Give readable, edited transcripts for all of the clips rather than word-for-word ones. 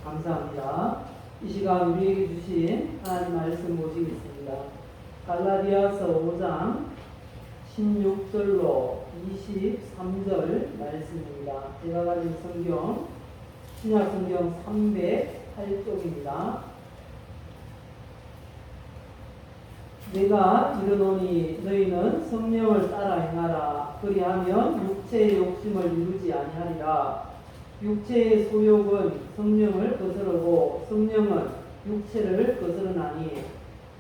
감사합니다. 이 시간 우리에게 주신 하나님 말씀 모시겠습니다. 갈라디아서 5장 16절로 23절 말씀입니다. 제가 가진 성경 신약 성경 308쪽입니다. 내가 이르노니 너희는 성령을 따라 행하라. 그리하면 육체의 욕심을 이루지 아니하리라. 육체의 소욕은 성령을 거스르고 성령은 육체를 거스르나니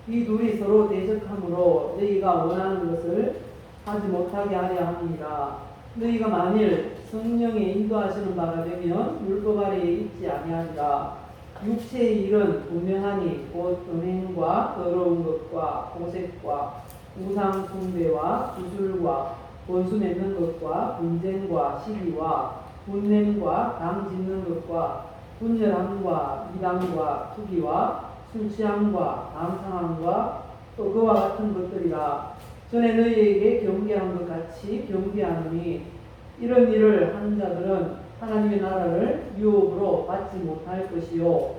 이 둘이 서로 대적하므로 너희가 원하는 것을 하지 못하게 하려 함이니라. 너희가 만일 성령의 인도하시는 바가 되면 율법 아래에 있지 아니하리라. 육체의 일은 분명하니 곧 음행과 더러운 것과 호색과 우상 숭배와 주술과 원수 맺는 것과 분쟁과 시기와 분냄과 당 짓는 것과 분열함과 이단과 투기와 술 취함과 담상함과 또 그와 같은 것들이라. 전에 너희에게 경계한 것 같이 경계하노니 이런 일을 하는 자들은 하나님의 나라를 유업으로 받지 못할 것이요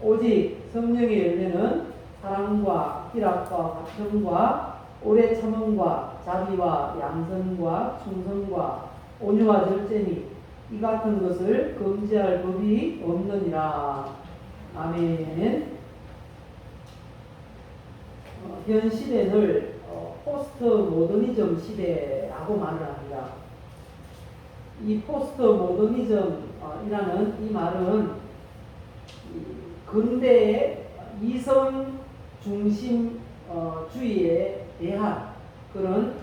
오직 성령의 열매는 사랑과 희락과 화평과 오래 참음과 자비와 양선과 충성과 온유와 절제니 이 같은 것을 금지할 법이 없느니라. 아멘. 현 시대를 포스트 모더니즘 시대라고 말을 합니다. 이 포스트 모더니즘이라는 이 말은 근대의 이성 중심주의에 대한 그런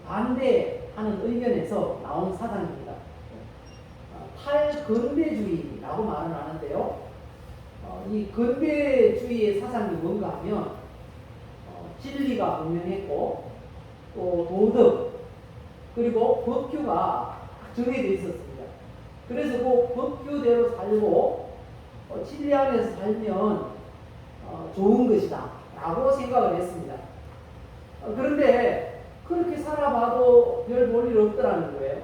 반대하는 의견에서 나온 사상입니다. 탈근대주의라고 말을 하는데요. 이 근대주의의 사상이 뭔가 하면 진리가 분명했고 또 도덕 그리고 법규가 정해져 있었습니다. 그래서 그 법규대로 살고 진리 안에서 살면 좋은 것이다 라고 생각을 했습니다. 그런데 그렇게 살아봐도 별 볼 일 없더라는 거예요.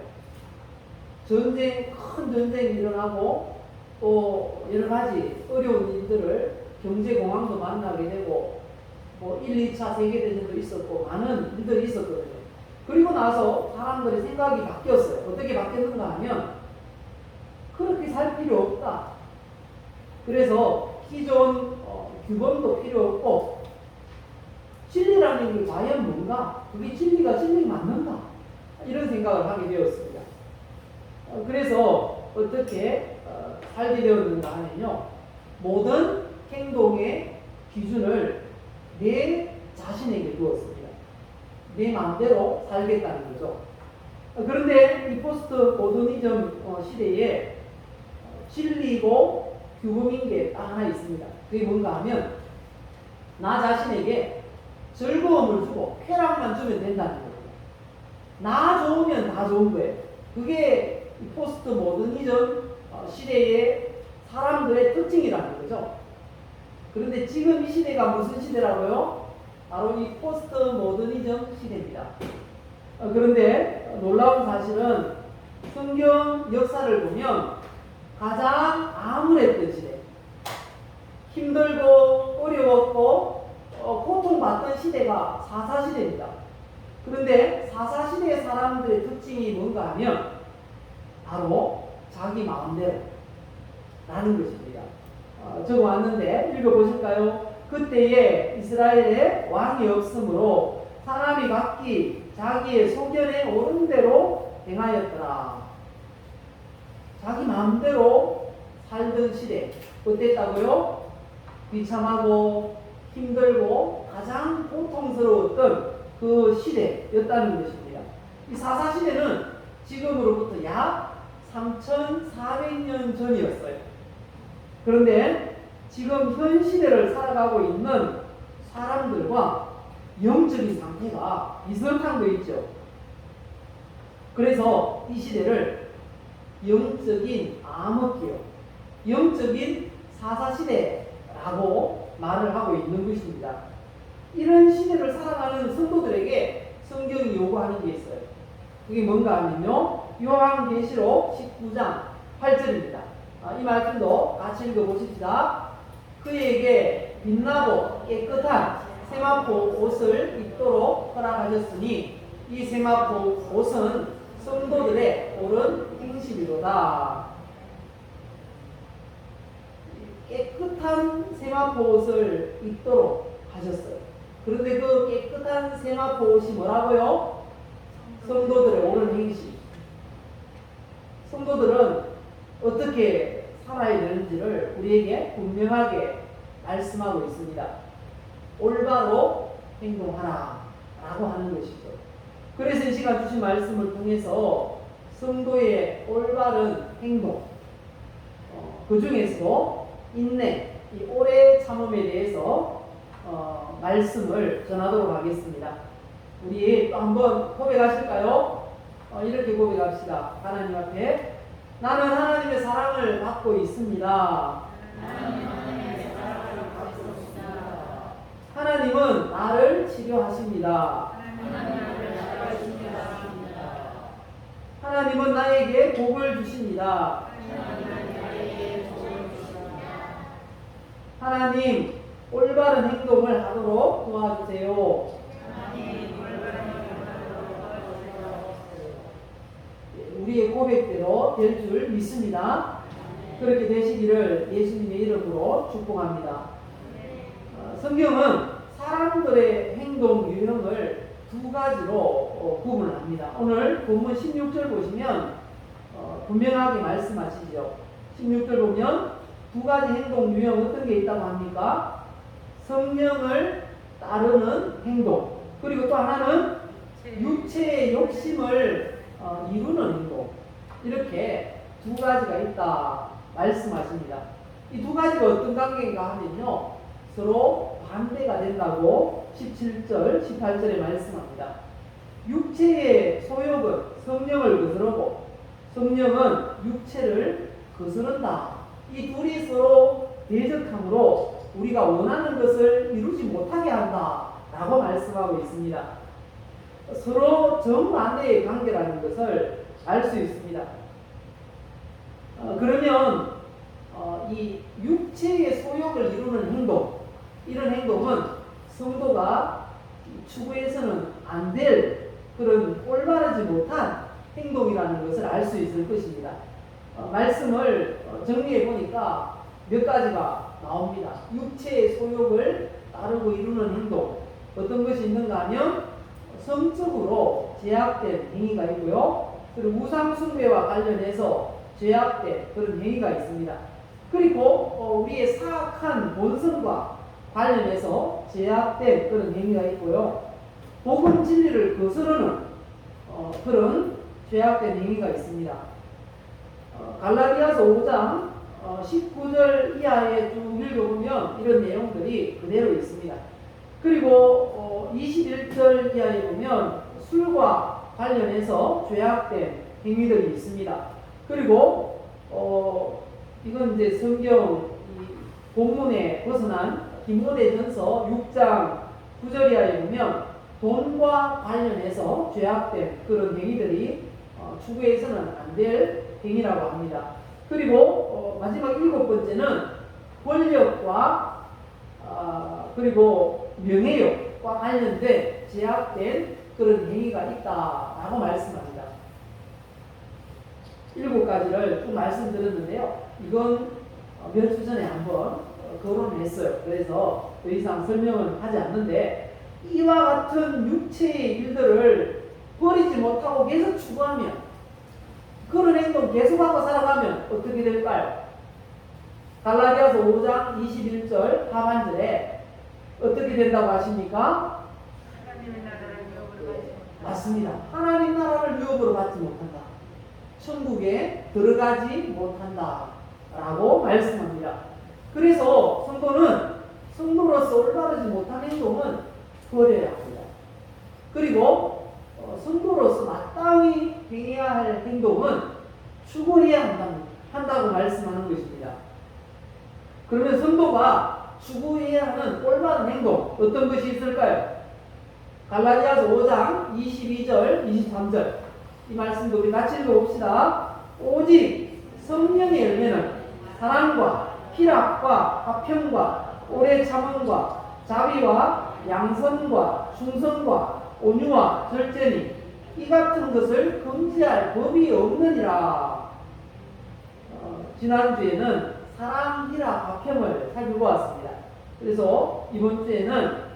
큰 전쟁이 일어나고 또 여러 가지 어려운 일들을 경제공황도 만나게 되고 뭐 1, 2차 세계대전도 있었고 많은 일들이 있었거든요. 그리고 나서 사람들의 생각이 바뀌었어요. 어떻게 바뀌었는가 하면 그렇게 살 필요 없다. 그래서 기존 규범도 필요 없고 진리라는 게 과연 뭔가? 그게 진리가 맞는가? 이런 생각을 하게 되었습니다. 그래서 어떻게 살게 되었는가 하면요. 모든 행동의 기준을 내 자신에게 두었습니다. 내 마음대로 살겠다는 거죠. 그런데 이 포스트 모더니즘 시대에 진리고 규범인 게 딱 하나 있습니다. 그게 뭔가 하면 나 자신에게 즐거움을 주고 쾌락만 주면 된다는 겁니다. 나 좋으면 다 좋은 거예요. 그게 이 포스트 모더니즘 시대의 사람들의 특징이라는 거죠. 그런데 지금 이 시대가 무슨 시대라고요? 바로 이 포스트 모더니즘 시대입니다. 그런데 놀라운 사실은 성경 역사를 보면 가장 암울했던 시대, 힘들고 어려웠고 고통받던 시대가 사사시대입니다. 그런데 사사시대의 사람들의 특징이 뭔가 하면 바로 자기 마음대로 라는 것입니다. 적어왔는데 읽어보실까요? 그때에 이스라엘에 왕이 없으므로 사람이 각기 자기의 소견에 오른 대로 행하였더라. 자기 마음대로 살던 시대. 어땠다고요? 비참하고 힘들고 가장 고통스러웠던 그 시대였다는 것입니다. 이 사사시대는 지금으로부터 약 3,400년 전이었어요. 그런데 지금 현 시대를 살아가고 있는 사람들과 영적인 상태가 비슷한 거 있죠. 그래서 이 시대를 영적인 암흑기요, 영적인 사사시대라고 말을 하고 있는 것입니다. 이런 시대를 살아가는 성도들에게 성경이 요구하는 게 있어요. 그게 뭔가 하면요, 요한계시록 19장 8절입니다. 이 말씀도 같이 읽어보십시다. 그에게 빛나고 깨끗한 세마포 옷을 입도록 허락하셨으니 이 세마포 옷은 성도들의 옳은 행실이로다. 깨끗한 세마포 옷을 입도록 하셨어요. 그런데 그 깨끗한 세마포 옷이 뭐라고요? 성도들의 옳은 행실. 성도들은 어떻게 살아야 되는지를 우리에게 분명하게 말씀하고 있습니다. 올바로 행동하라 라고 하는 것이죠. 그래서 이 시간 주신 말씀을 통해서 성도의 올바른 행동, 그 중에서도 인내, 이 오래 참음에 대해서 말씀을 전하도록 하겠습니다. 우리 또 한번 고백하실까요? 이렇게 고백합시다. 하나님 앞에 나는 하나님의 사랑을 받고 있습니다. 하나님은 나를 치료하십니다. 하나님은 나에게 복을 주십니다. 하나님, 올바른 행동을 하도록 도와주세요. 우리의 고백대로 될 줄 믿습니다. 그렇게 되시기를 예수님의 이름으로 축복합니다. 성경은 사람들의 행동 유형을 두 가지로 구분합니다. 오늘 본문 16절 보시면 분명하게 말씀하시죠. 16절 보면 두 가지 행동 유형 어떤 게 있다고 합니까? 성령을 따르는 행동, 그리고 또 하나는 육체의 욕심을 이루는 행동. 이렇게 두 가지가 있다 말씀하십니다. 이 두 가지가 어떤 관계인가 하면요, 서로 반대가 된다고 17절, 18절에 말씀합니다. 육체의 소욕은 성령을 거스르고 성령은 육체를 거스른다. 이 둘이 서로 대적함으로 우리가 원하는 것을 이루지 못하게 한다 라고 말씀하고 있습니다. 서로 정반대의 관계라는 것을 알 수 있습니다. 그러면 이 육체의 소욕을 이루는 행동, 이런 행동은 성도가 추구해서는 안 될 그런 올바르지 못한 행동이라는 것을 알 수 있을 것입니다. 말씀을 정리해 보니까 몇 가지가 나옵니다. 육체의 소욕을 따르고 이루는 행동, 어떤 것이 있는가 하면 성적으로 제약된 행위가 있고요. 그리고 우상 숭배와 관련해서 제약된 그런 행위가 있습니다. 그리고 우리의 사악한 본성과 관련해서 제약된 그런 행위가 있고요. 복음 진리를 거스르는 그런 제약된 행위가 있습니다. 갈라디아서 5장 19절 이하에 쭉 읽어보면 이런 내용들이 그대로 있습니다. 그리고 21절 이하에 보면 술과 관련해서 죄악된 행위들이 있습니다. 그리고 이건 이제 성경 본문에 벗어난 디모데전서 6장 9절 이하에 보면 돈과 관련해서 죄악된 그런 행위들이 추구해서는 안 될 행위라고 합니다. 그리고 마지막 7번째는 권력과 그리고 명예욕과 관련된 제약된 그런 행위가 있다라고 말씀합니다. 7가지를 쭉 말씀드렸는데요. 이건 몇 주 전에 한번 거론을 했어요. 그래서 더 이상 설명은 하지 않는데, 이와 같은 육체의 일들을 버리지 못하고 계속 추구하면, 그런 행동 계속하고 살아가면 어떻게 될까요? 갈라디아서 5장 21절 하반절에 어떻게 된다고 하십니까? 하나님의 나라를 유업으로 받지 못한다. 맞습니다. 하나님 나라를 유업으로 받지 못한다. 천국에 들어가지 못한다 라고 말씀합니다. 그래서 성도로서 올바르지 못한 행동은 버려야 합니다. 그리고 성도로서 마땅히 행해야 할 행동은 추구해야 한다고 말씀하는 것입니다. 그러면 성도가 추구해야 하는 올바른 행동, 어떤 것이 있을까요? 갈라디아서 5장 22절, 23절 이 말씀도 우리 같이 읽어봅시다. 오직 성령의 열매는 사랑과 희락과 화평과 오래 참음과 자비와 양선과 충성과 온유와 절제니 이 같은 것을 금지할 법이 없느니라. 지난주에는 사랑, 희락, 화평을 살펴보았습니다. 그래서 이번 주에는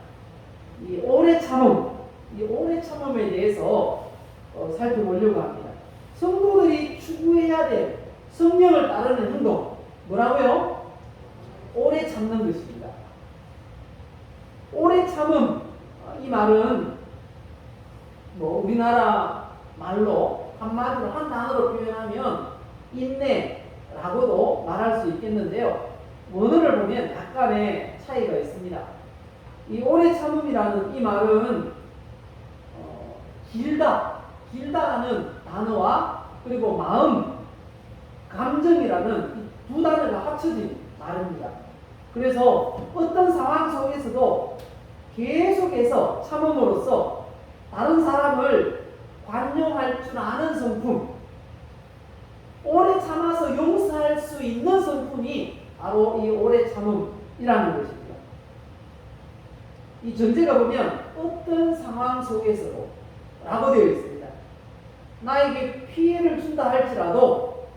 이 오래 참음에 대해서 살펴보려고 합니다. 성도들이 추구해야 될 성령을 따르는 행동, 뭐라고요? 오래 참는 것입니다. 오래 참음, 이 말은 우리나라 말로 한마디로 한 단어로 표현하면 인내라고도 말할 수 있겠는데요. 원어를 보면 약간의 차이가 있습니다. 이 오래 참음이라는 이 말은 길다라는 단어와 그리고 마음, 감정이라는 두 단어가 합쳐진 말입니다. 그래서 어떤 상황 속에서도 계속해서 참음으로써 다른 사람을 관용할 줄 아는 성품, 오래 참아서 용서할 수 있는 성품이 바로 이 오래 참음이라는 것입니다. 이 전제가 보면 어떤 상황 속에서도 라고 되어 있습니다. 나에게 피해를 준다 할지라도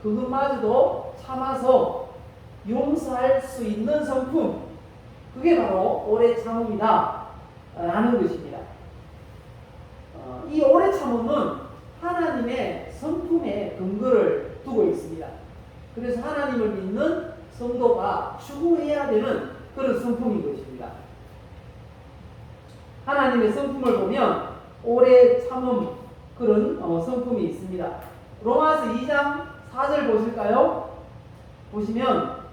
그것마저도 참아서 용서할 수 있는 성품, 그게 바로 오래 참음이다 라는 것입니다. 이 오래 참음은 하나님의 성품에 근거를 두고 있습니다. 그래서 하나님을 믿는 성도가 추구해야 되는 그런 성품인 것입니다. 하나님의 성품을 보면 오래 참음, 그런 성품이 있습니다. 로마서 2장 4절 보실까요? 보시면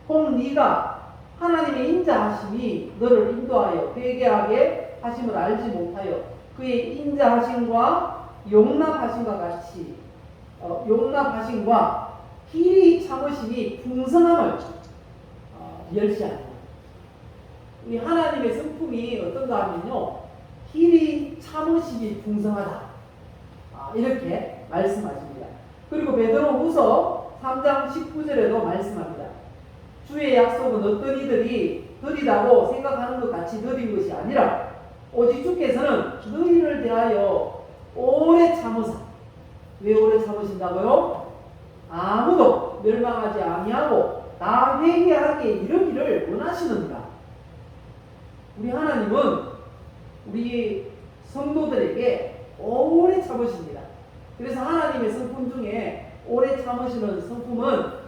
혹 네가 하나님의 인자하심이 너를 인도하여 회개하게 하심을 알지 못하여 그의 인자하심과 용납하심과 같이 용납하심과 길이 참으심이 풍성함을 멸시합니다. 이 하나님의 성품이 어떤가 하면요, 길이 참으심이 풍성하다, 이렇게 말씀하십니다. 그리고 베드로후서 3장 19절에도 말씀합니다. 주의 약속은 어떤 이들이 느리다고 생각하는 것 같이 느린 것이 아니라 오직 주께서는 너희를 대하여 오래 참으사. 왜 오래 참으신다고요? 아무도 멸망하지 아니하고 다 회개하게 이르기를 원하시느니라. 우리 하나님은 우리 성도들에게 오래 참으십니다. 그래서 하나님의 성품 중에 오래 참으시는 성품은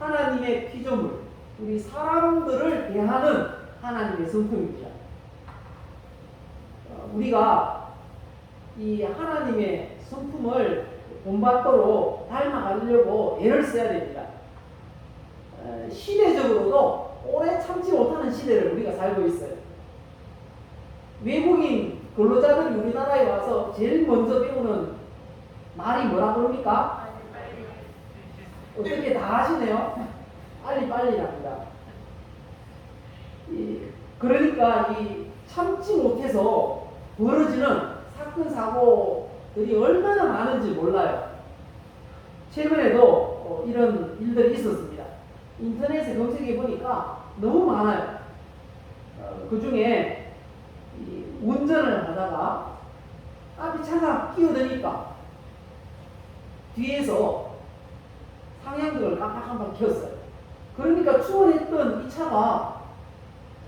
하나님의 피조물, 우리 사람들을 대하는 하나님의 성품입니다. 우리가 이 하나님의 성품을 본받도록 닮아가려고 애를 써야 됩니다. 시대적으로도 오래 참지 못하는 시대를 우리가 살고 있어요. 외국인 근로자들이 우리나라에 와서 제일 먼저 배우는 말이 뭐라고 합니까? 어떻게 다 하시네요? 빨리빨리랍니다. 그러니까 이 참지 못해서 벌어지는 사건, 사고들이 얼마나 많은지 몰라요. 최근에도 이런 일들이 있었습니다. 인터넷에 검색해 보니까 너무 많아요. 그 중에 운전을 하다가 앞에 차가 끼어드니까 뒤에서 상향등을 깜빡깜빡 켰어요. 그러니까 추월했던 이 차가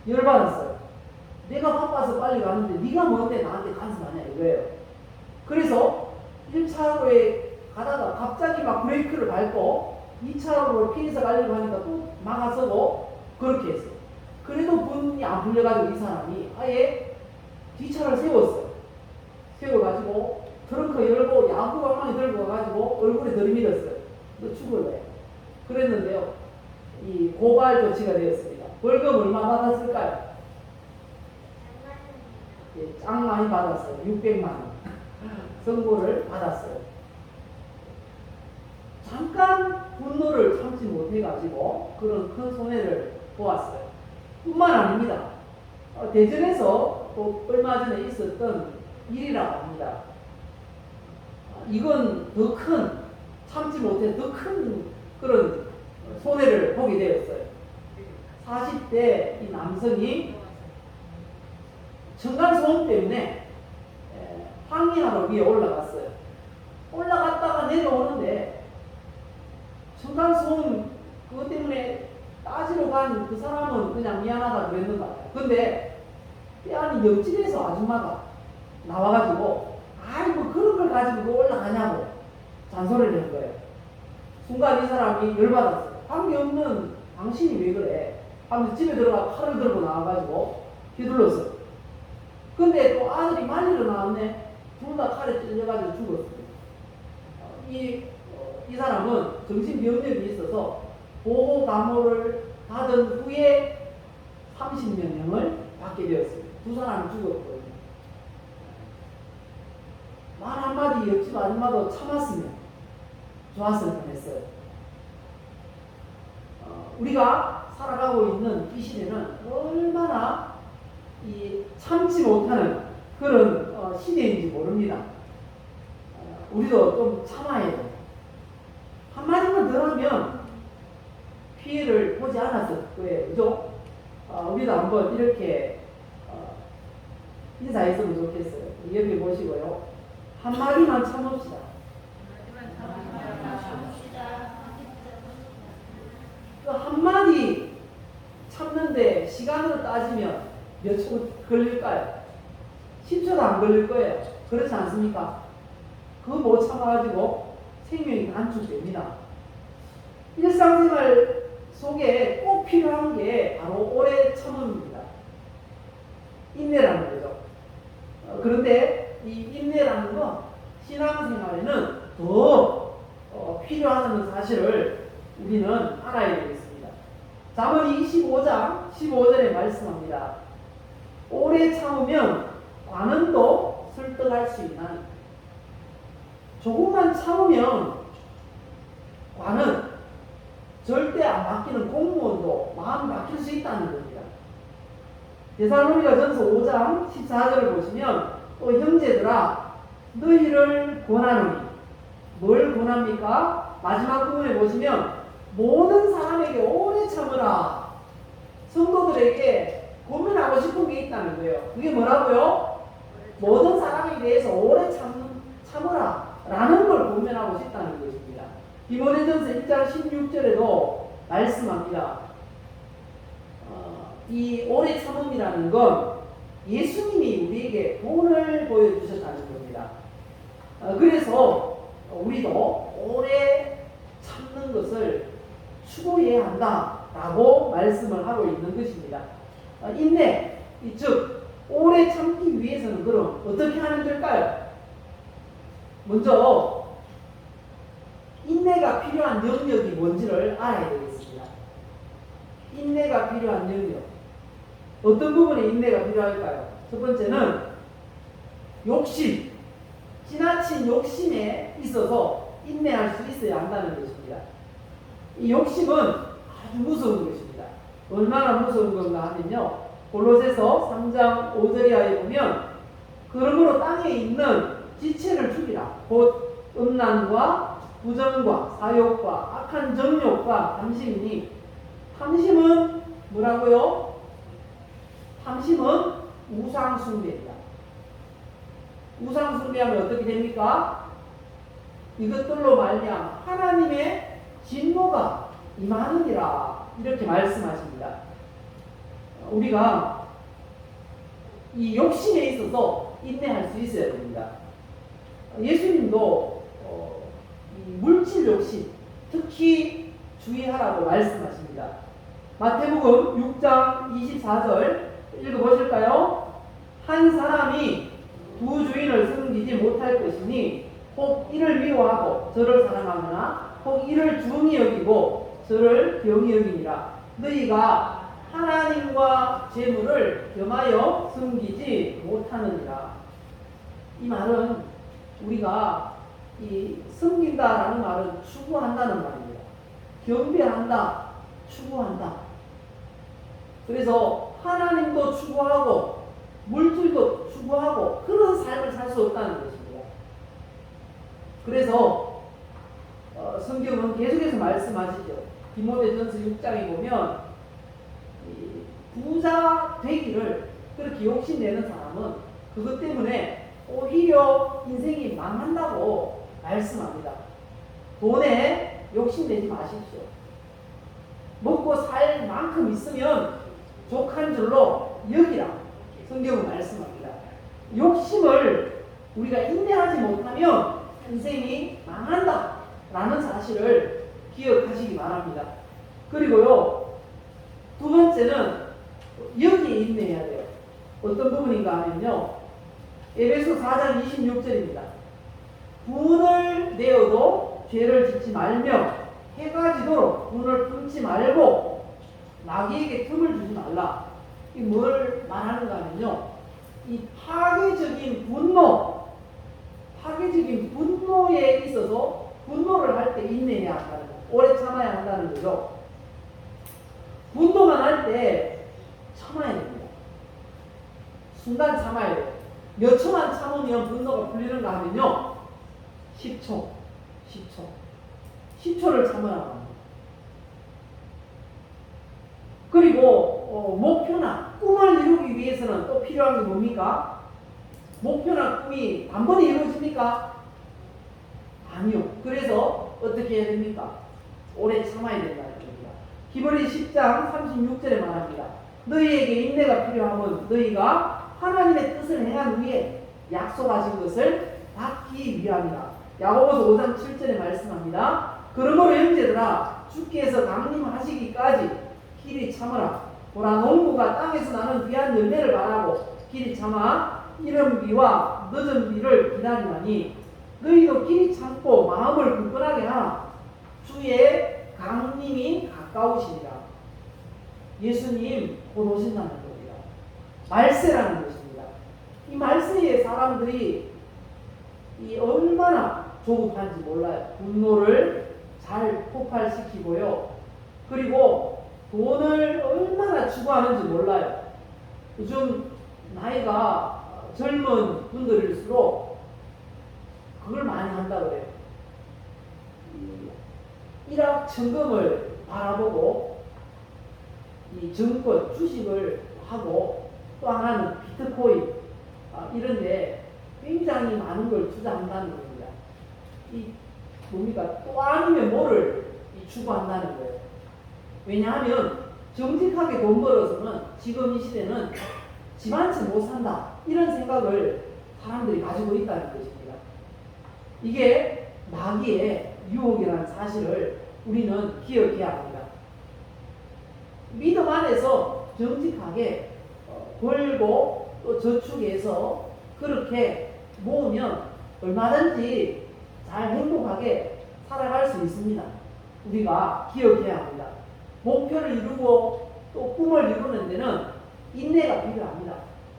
열받았어요. 내가 바빠서 빨리 가는데 네가 뭔데 나한테 간섭하냐 이거예요. 그래서 1차로에 가다가 갑자기 막 브레이크를 밟고 2차로로 피해서 가려고 하니까 또 막아서고 그렇게 했어요. 그래도 분이 안 풀려가지고 이 사람이 아예 뒷차를 세웠어요. 세워가지고 트렁크 열고 야구 방망이 들고 가가지고 얼굴에 들이밀었어요. 너 죽을래. 그랬는데요, 이 고발 조치가 되었습니다. 벌금 얼마 받았을까요? 짱 많이 받았어요. 600만 원 선고를 받았어요. 잠깐 분노를 참지 못해가지고 그런 큰 손해를 보았어요. 뿐만 아닙니다. 대전에서 또 얼마 전에 있었던 일이라고 합니다. 이건 더 큰, 참지 못해 더 큰 그런 오게 되었어요. 40대 이 남성이 층간소음 때문에 항의하러 위에 올라갔어요. 올라갔다가 내려오는데 층간소음 그것 때문에 따지러 간 그 사람은 그냥 미안하다 그랬는 것 같아요. 근데 아니 옆집에서 아줌마가 나와가지고 아이 뭐 그런 걸 가지고 올라가냐고 잔소리를 한 거예요. 순간 이 사람이 열받았어요. 관계없는 당신이 왜 그래? 하면서 집에 들어가 칼을 들고 나와가지고 휘둘렀어요. 근데 또 아들이 말리러 나왔네. 둘 다 칼에 찔려가지고 죽었어요. 이 사람은 정신병력이 있어서 보호 감호를 받은 후에 30명을 받게 되었습니다. 두 사람이 죽었거든요. 말 한마디 옆집 아줌마도 참았으면 좋았을 뻔했어요. 우리가 살아가고 있는 이 시대는 얼마나 참지 못하는 그런 시대인지 모릅니다. 우리도 좀 참아야 돼요. 한마디만 더 하면 피해를 보지 않았을 거예요. 그죠? 우리도 한번 이렇게 인사했으면 좋겠어요. 여기 보시고요. 한마디만 참읍시다. 그 한마디 참는데 시간으로 따지면 몇 초 걸릴까요? 10초도 안 걸릴 거예요. 그렇지 않습니까? 그거 못 참아가지고 생명이 단축됩니다. 일상생활 속에 꼭 필요한 게 바로 오래 참음입니다. 인내라는 거죠. 그런데 이 인내라는 건 신앙생활에는 더 필요하다는 사실을 우리는 알아야 되겠습니다. 잠언 25장 15절에 말씀합니다. 오래 참으면 관원도 설득할 수 있나니. 조금만 참으면 관은 절대 안 바뀌는 공무원도 마음 바뀔 수 있다는 겁니다. 데살로니가전서 5장 14절을 보시면 또 형제들아 너희를 권하노니. 뭘 권합니까? 마지막 부분에 보시면 모든 사람에게 오래 참으라. 성도들에게 고민하고 싶은 게 있다는 거예요. 그게 뭐라고요? 모든 사람에 대해서 오래 참으라 라는 걸 고민하고 싶다는 것입니다. 디모데전서 1장 16절에도 말씀합니다. 이 오래 참음이라는 건 예수님이 우리에게 본을 보여주셨다는 겁니다. 그래서 우리도 오래 참는 것을 추구해야 한다라고 말씀을 하고 있는 것입니다. 인내, 즉 오래 참기 위해서는 그럼 어떻게 하면 될까요? 먼저 인내가 필요한 영역이 뭔지를 알아야 되겠습니다. 인내가 필요한 영역. 어떤 부분에 인내가 필요할까요? 첫 번째는 욕심, 지나친 욕심에 있어서 인내할 수 있어야 한다는 것입니다. 이 욕심은 아주 무서운 것입니다. 얼마나 무서운 건가 하면요, 골로새서 3장 5절에 보면 그러므로 땅에 있는 지체를 죽이라. 곧 음란과 부정과 사욕과 악한 정욕과 탐심이니. 탐심은 뭐라고요? 탐심은 우상숭배입니다. 우상숭배하면 어떻게 됩니까? 이것들로 말미암아 하나님의 진노가 임하느니라 이렇게 말씀하십니다. 우리가 이 욕심에 있어서 인내할 수 있어야 됩니다. 예수님도 이 물질 욕심 특히 주의하라고 말씀하십니다. 마태복음 6장 24절 읽어보실까요? 한 사람이 두 주인을 섬기지 못할 것이니 혹 이를 미워하고 저를 사랑하거나 혹 이를 중히 여기고 저를 병히 여기니라. 너희가 하나님과 재물을 겸하여 섬기지 못하느니라. 이 말은 우리가 이 섬긴다라는 말은 추구한다는 말입니다. 경배한다, 추구한다. 그래서 하나님도 추구하고 물질도 추구하고 그런 삶을 살 수 없다는 것입니다. 그래서 성경은 계속해서 말씀하시죠. 디모데전서 6장에 보면 이 부자 되기를 그렇게 욕심내는 사람은 그것 때문에 오히려 인생이 망한다고 말씀합니다. 돈에 욕심내지 마십시오. 먹고 살 만큼 있으면 족한 줄로 여기라 성경은 말씀합니다. 욕심을 우리가 인내하지 못하면 인생이 망한다 라는 사실을 기억하시기 바랍니다. 그리고요, 두 번째는 여기에 인내해야 돼요. 어떤 부분인가 하면요, 에베소 4장 26절입니다. 분을 내어도 죄를 짓지 말며 해가 지도록 분을 품지 말고 마귀에게 틈을 주지 말라. 이 뭘 말하는가 하면요, 이 파괴적인 분노에 있어서 분노를 할 때 인내해야 한다는 거, 오래 참아야 한다는 거죠. 분노만 할 때 참아야 됩니다. 순간 참아야 돼요. 몇 초만 참으면 분노가 풀리는가 하면요, 10초를 참아야 합니다. 그리고 목표나 꿈을 이루기 위해서는 또 필요한 게 뭡니까? 목표나 꿈이 단번에 이루어집니까? 아니요. 그래서 어떻게 해야 됩니까? 오래 참아야 된다는 겁니다. 히브리 10장 36절에 말합니다. 너희에게 인내가 필요하면 너희가 하나님의 뜻을 행한 후에 약속하신 것을 받기 위함이다. 야고보서 5장 7절에 말씀합니다. 그러므로 형제들아, 주께서 강림하시기까지 길이 참으라. 보라, 농부가 땅에서 나는 귀한 열매를 바라고 길이 참아 이른 비와 늦은 비를 기다리나니 너희도 길이 참고 마음을 굳건하게 하라. 주의 강림이 가까우시니라. 예수님 곧 오신다는 겁니다. 말세라는 것입니다. 이 말세의 사람들이 이 얼마나 조급한지 몰라요. 분노를 잘 폭발시키고요. 그리고 돈을 얼마나 추구하는지 몰라요. 요즘 나이가 젊은 분들일수록 그걸 많이 한다 그래요. 일확천금을 바라보고 이 증권, 주식을 하고 또 하나는 비트코인 이런데 굉장히 많은 걸 투자한다는 겁니다. 이 뭡니까? 또 아니면 뭐를 추구한다는 거예요. 왜냐하면 정직하게 돈 벌어서는 지금 이 시대는 집 한 채 못 산다 이런 생각을 사람들이 가지고 있다는 것입니다. 이게 마귀의 유혹이라는 사실을 우리는 기억해야 합니다. 믿음 안에서 정직하게 벌고 또 저축해서 그렇게 모으면 얼마든지 잘 행복하게 살아갈 수 있습니다. 우리가 기억해야 합니다. 목표를 이루고 또 꿈을 이루는 데는 인내가 필요합니다.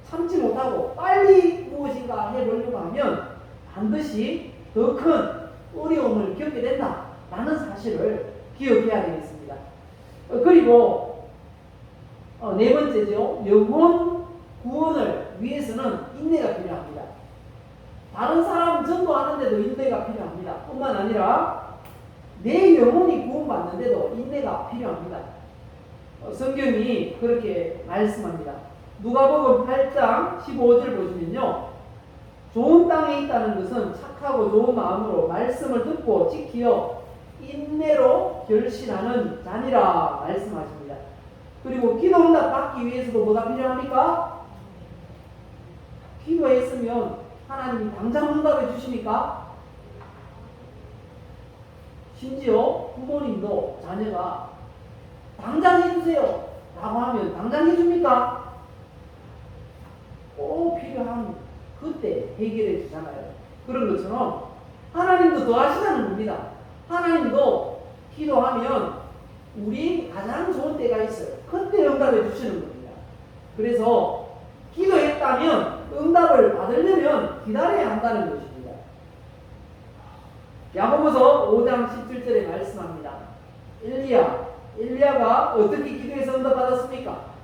참지 못하고 빨리 무엇인가 해보려고 하면 반드시 더 큰 어려움을 겪게 된다라는 사실을 기억해야 되겠습니다. 그리고 네 번째죠. 영혼 구원을 위해서는 인내가 필요합니다. 다른 사람 전도하는데도 인내가 필요합니다. 뿐만 아니라 내 영혼이 구원받는데도 인내가 필요합니다. 성경이 그렇게 말씀합니다. 누가복음 8장 15절 보시면요, 좋은 땅에 있다는 것은 착하고 좋은 마음으로 말씀을 듣고 지키어 인내로 결실하는 자니라 말씀하십니다. 그리고 기도 응답 받기 위해서도 뭐가 필요합니까? 기도했으면 하나님이 당장 응답해 주십니까? 심지어 부모님도 자녀가 당장 해주세요 라고 하면 당장 해줍니까? 꼭 필요한 그때 해결해 주잖아요. 그런 것처럼 하나님도 더 하시다는 겁니다. 하나님도 기도하면 우리 가장 좋은 때가 있어요. 그때 응답해 주시는 겁니다. 그래서 기도했다면 응답을 받으려면 기다려야 한다는 것입니다. 야고보서 5장 17절에 말씀합니다. 엘리야가 어떻게 기도해서 응답 받았습니까?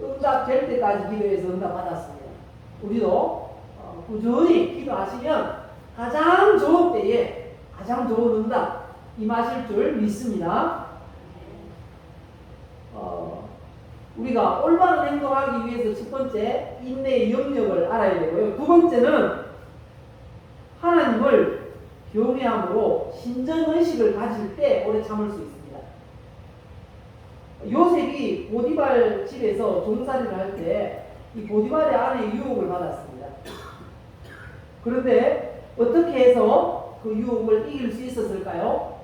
응답될 때까지 기도해서 응답 받았습니다. 우리도 꾸준히 기도하시면 가장 좋은 때에 가장 좋은 응답 임하실 줄 믿습니다. 우리가 올바른 행동하기 위해서 첫 번째 인내의 영역을 알아야 되고요. 두 번째는 하나님을 경외함으로 신전의식을 가질 때 오래 참을 수 있습니다. 요셉이 보디발 집에서 종살이를 할 때 이 보디발의 아내의 유혹을 받았습니다. 그런데 어떻게 해서 그 유혹을 이길 수 있었을까요?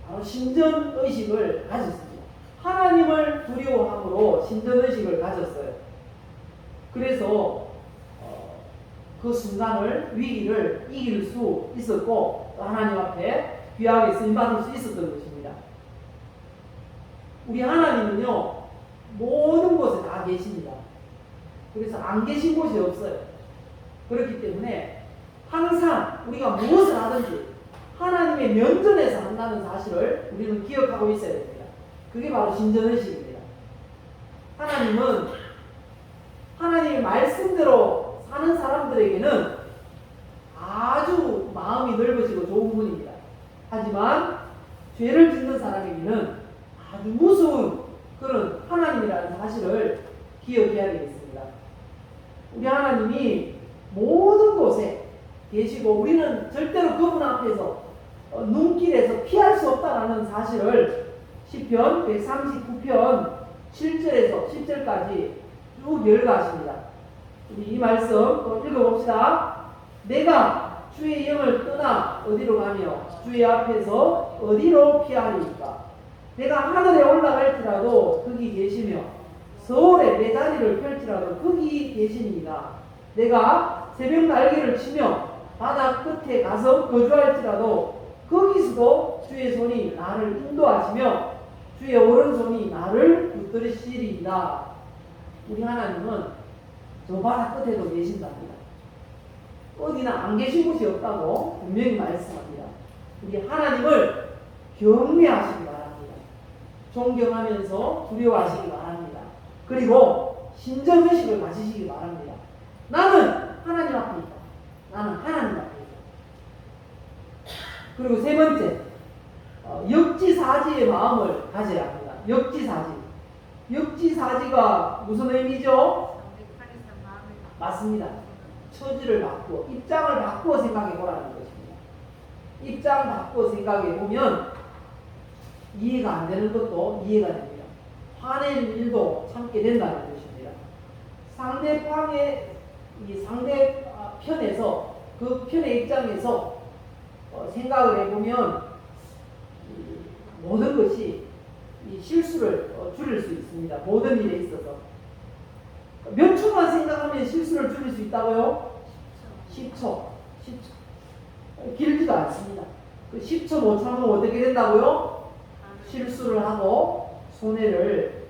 바로 신전의식을 가졌습니다. 하나님을 두려워함으로 신전의식을 가졌어요. 그래서 그 순간을, 위기를 이길 수 있었고 하나님 앞에 귀하게 쓰임받을 수 있었던 것입니다. 우리 하나님은요 모든 곳에 다 계십니다. 그래서 안 계신 곳이 없어요. 그렇기 때문에 항상 우리가 무엇을 하든지 하나님의 면전에서 한다는 사실을 우리는 기억하고 있어야 됩니다. 그게 바로 신전의식입니다. 하나님은 하나님의 말씀대로 사는 사람들에게는 아주 마음이 넓어지고 좋은 분입니다. 하지만 죄를 짓는 사람에게는 아주 무서운 그런 하나님이라는 사실을 기억해야 되겠습니다. 우리 하나님이 모든 곳에 계시고 우리는 절대로 그분 앞에서 눈길에서 피할 수 없다는 사실을 시편 139편 7절에서 10절까지 쭉 열거하십니다. 우리 이 말씀 읽어봅시다. 내가 주의 영을 떠나 어디로 가며 주의 앞에서 어디로 피하리까? 내가 하늘에 올라갈지라도 거기 계시며 서울에 내 자리를 펼지라도 거기 계시니이다. 내가 새벽 날개를 치며 바다 끝에 가서 거주할지라도 거기서도 주의 손이 나를 인도하시며 주의 오른손이 나를 붙들으시리이다. 우리 하나님은 저 바다 끝에도 계신답니다. 어디나 안 계신 곳이 없다고 분명히 말씀합니다. 우리 하나님을 경외하시기 바랍니다. 존경하면서 두려워하시기 바랍니다. 그리고 신전의식을 가지시기 바랍니다. 나는 하나님 앞에 있다. 나는 하나님 앞에 있다. 그리고 세 번째, 역지사지의 마음을 가져야 합니다. 역지사지. 역지사지가 무슨 의미죠? 맞습니다. 처지를 바꾸어, 입장을 바꾸어 생각해 보라는 것입니다. 입장 바꾸어 생각해 보면 이해가 안 되는 것도 이해가 됩니다. 화낼 일도 참게 된다는 것입니다. 상대편에서 그 편의 입장에서 생각을 해보면 모든 것이 이 실수를 줄일 수 있습니다. 모든 일에 있어서. 몇 초만 생각하면 실수를 줄일 수 있다고요? 10초. 길지도 않습니다. 그 10초 못 참으면 어떻게 된다고요? 실수를 하고 손해를,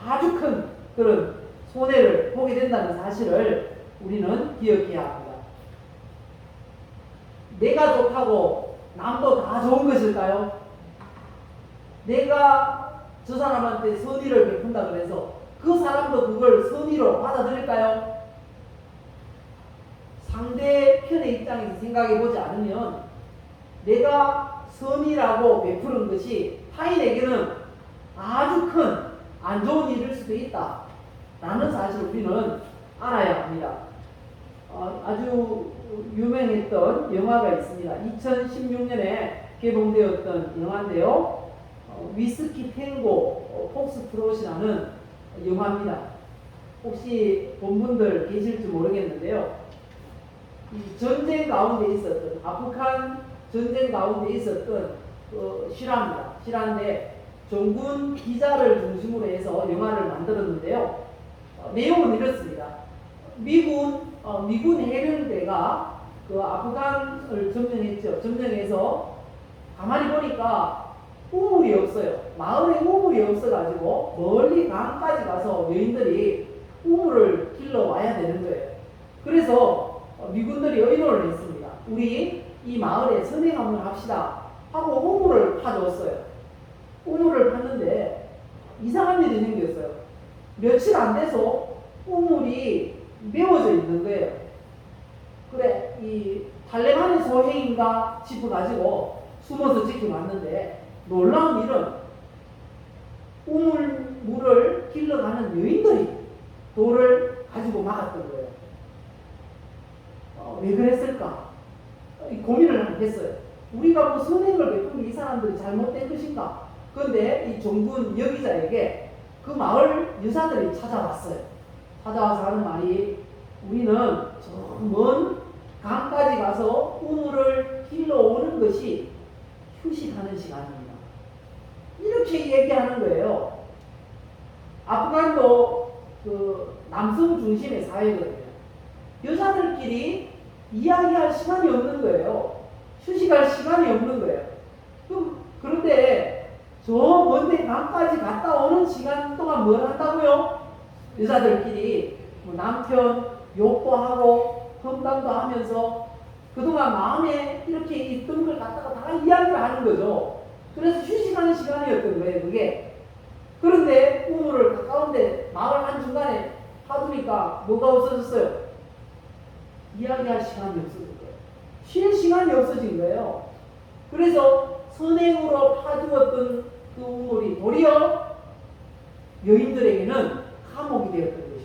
아주 큰 그런 손해를 보게 된다는 사실을 우리는 기억해야 합니다. 내가 좋다고 남도 다 좋은 것일까요? 내가 저 사람한테 선의를 베푼다 그래서 그 사람도 그걸 선의로 받아들일까요? 상대편의 입장에서 생각해보지 않으면 내가 선의라고 베푸는 것이 타인에게는 아주 큰 안 좋은 일일 수도 있다 라는 사실을 우리는 알아야 합니다. 아주 유명했던 영화가 있습니다. 2016년에 개봉되었던 영화인데요. 위스키 탱고 폭스트롯이라는 영화입니다. 혹시 본 분들 계실지 모르겠는데요. 이 전쟁 가운데 있었던, 아프간 전쟁 가운데 있었던 실화입니다. 실화인데 정군 기자를 중심으로 해서 영화를 만들었는데요. 내용은 이렇습니다. 미군 해병대가 그 아프간을 점령했죠. 점령해서 가만히 보니까 우물이 없어요. 마을에 우물이 없어가지고 멀리 강까지 가서 여인들이 우물을 길러 와야 되는 거예요. 그래서 미군들이 의논을 했습니다. 우리 이 마을에 선행 한번 합시다 하고 우물을 파줬어요. 우물을 팠는데 이상한 일이 생겼어요. 며칠 안 돼서 우물이 메워져 있는 거예요. 그래, 이 탈레반의 소행인가 싶어가지고 숨어서 지켜봤는데 놀라운 일은 우물물을 길러가는 여인들이 돌을 가지고 막았던 거예요. 왜 그랬을까? 고민을 했어요. 우리가 뭐 선행을 베푼 이 사람들이 잘못된 것인가? 그런데 이 종군 여기자에게 그 마을 여자들이 찾아왔어요. 찾아와서 하는 말이 우리는 저 먼 강까지 가서 우물을 길러오는 것이 휴식하는 시간입니다. 이렇게 얘기하는 거예요. 아프간도 그 남성 중심의 사회거든요. 여자들끼리 이야기할 시간이 없는 거예요. 휴식할 시간이 없는 거예요. 그런데 저 먼데 강까지 갔다 오는 시간 동안 뭘 한다고요? 여자들끼리 뭐 남편 욕도 하고 험담도 하면서 그동안 마음에 이렇게 있던 걸 갖다가 다 이야기를 하는 거죠. 그래서 휴식하는 시간이었던 거예요, 그게. 그런데 우물을 가까운데 마을 한중간에 파두니까 뭐가 없어졌어요? 이야기할 시간이 없어진 거예요. 쉴 시간이 없어진 거예요. 그래서 선행으로 파주었던 그 우물이 도리어 여인들에게는 감옥이 되었던 것입니다.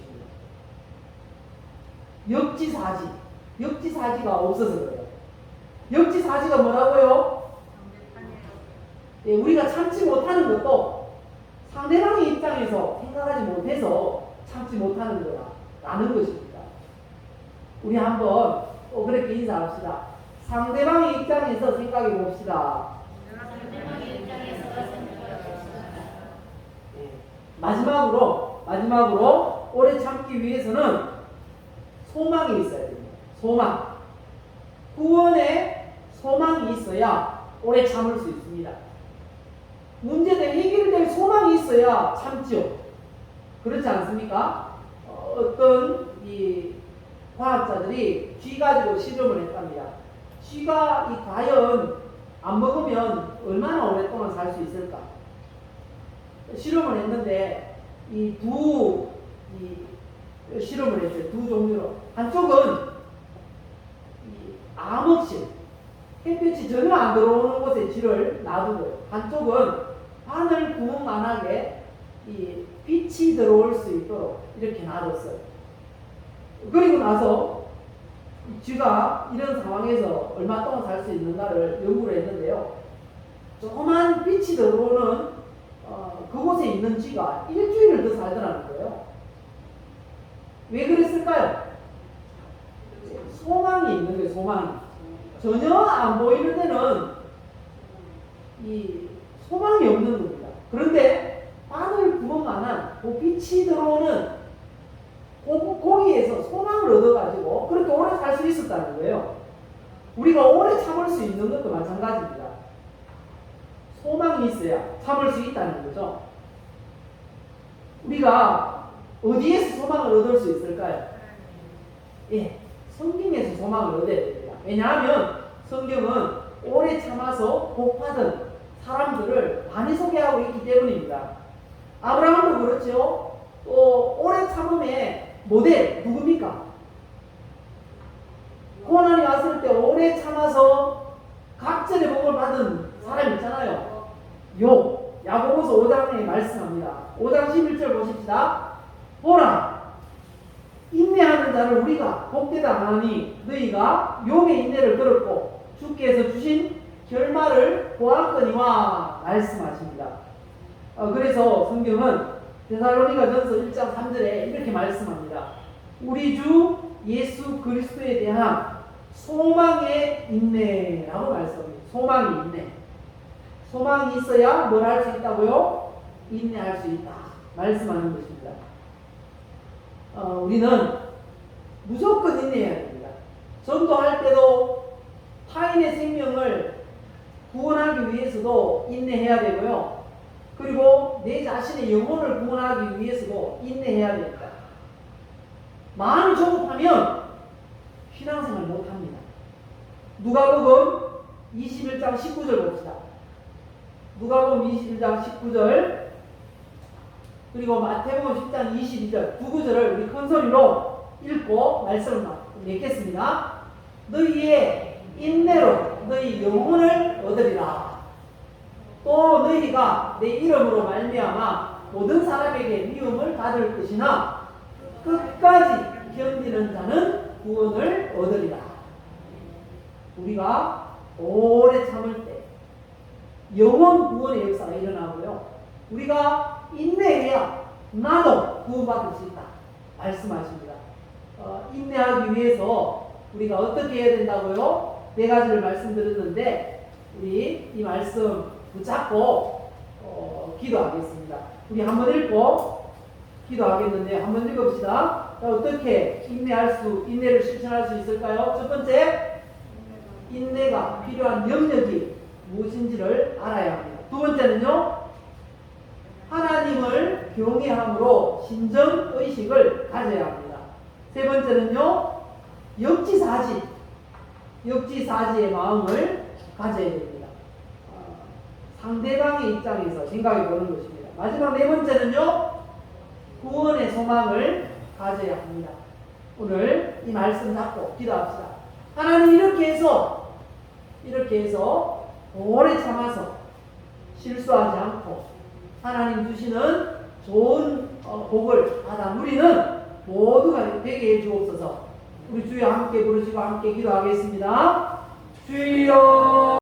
역지사지가 없어서 그래요. 역지사지가 뭐라고요? 예, 우리가 참지 못하는 것도 상대방의 입장에서 생각하지 못해서 참지 못하는 거라는 것입니다. 우리 한번 그렇게 인사합시다. 상대방의 입장에서 생각해 봅시다. 예, 마지막으로 오래 참기 위해서는 소망이 있어야 됩니다. 소망. 구원에 소망이 있어야 오래 참을 수 있습니다. 문제들 해결될 소망이 있어야 참죠. 그렇지 않습니까? 어떤 이 과학자들이 쥐 가지고 실험을 했답니다. 쥐가 과연 안 먹으면 얼마나 오랫동안 살 수 있을까? 실험을 했는데 실험을 했어요. 두 종류로. 한쪽은 암흑실, 햇빛이 전혀 안 들어오는 곳에 쥐를 놔두고요. 한쪽은 바늘 구멍만하게 빛이 들어올 수 있도록 이렇게 놔뒀어요. 그리고 나서 쥐가 이런 상황에서 얼마 동안 살 수 있는가를 연구를 했는데요. 조그만 빛이 들어오는 그곳에 있는 쥐가 일주일을 더 살더라는 거예요. 왜 그랬을까요? 소망이 있는 거예요. 소망이. 전혀 안 보이는 데는 이 소망이 없는 겁니다. 그런데 바늘 구멍만한 그 빛이 들어오는 거기에서 소망을 얻어가지고 그렇게 오래 살 수 있었다는 거예요. 우리가 오래 참을 수 있는 것도 마찬가지입니다. 소망이 있어야 참을 수 있다는 거죠. 우리가 어디에서 소망을 얻을 수 있을까요? 예, 성경에서 소망을 얻어야 됩니다. 왜냐하면 성경은 오래 참아서 복받은 사람들을 많이 소개하고 있기 때문입니다. 아브라함도 그렇죠. 또 오래 참음의 모델 누굽니까? 고난이 왔을 때 오래 참아서 각절의 복을 받은 사람 있잖아요. 야고보서 5장에 말씀합니다. 5장 11절 보십시다. 보라, 인내하는 자를 우리가 복되다 하니 너희가 욥의 인내를 들었고 주께서 주신 결말을 보았거니와 말씀하십니다. 그래서 성경은 데살로니가전서 1장 3절에 이렇게 말씀합니다. 우리 주 예수 그리스도에 대한 소망의 인내라고 말씀합니다. 소망이 인내. 소망이 있어야 뭘 할 수 있다고요? 인내할 수 있다. 말씀하는 것입니다. 우리는 무조건 인내해야 됩니다. 전도할 때도 타인의 생명을 구원하기 위해서도 인내해야 되고요. 그리고 내 자신의 영혼을 구원하기 위해서도 인내해야 됩니다. 마음이 조급하면 신앙생활 못합니다. 누가복음 21장 19절 봅시다. 누가복음 21장 19절 그리고 마태복음 10장 22절 두 구절을 우리 큰 소리로 읽고 말씀을 맺겠습니다. 너희의 인내로 너희 영혼을 얻으리라. 또 너희가 내 이름으로 말미암아 모든 사람에게 미움을 받을 것이나 끝까지 견디는 자는 구원을 얻으리라. 우리가 오래 참을 때 영원 구원의 역사가 일어나고요. 우리가 인내해야 나도 구원받을 수 있다 말씀하십니다. 인내하기 위해서 우리가 어떻게 해야 된다고요? 4가지를 말씀드렸는데 우리 이 말씀 붙잡고 기도하겠습니다. 우리 한번 읽고 기도하겠는데 한번 읽읍시다. 자, 어떻게 인내를 실천할 수 있을까요? 첫 번째, 인내가 필요한 영역이 무엇인지를 알아야 합니다. 두 번째는요, 하나님을 경외함으로 신정의식을 가져야 합니다. 세 번째는요, 역지사지의 마음을 가져야 됩니다. 상대방의 입장에서 생각해 보는 것입니다. 마지막 4번째는요, 구원의 소망을 가져야 합니다. 오늘 이 말씀 잡고 기도합시다. 하나님 이렇게 해서 오래 참아서 실수하지 않고 하나님 주시는 좋은 복을 받아 누리는 모두가 되게 해주옵소서. 우리 주여 함께 부르시고 함께 기도하겠습니다. 주여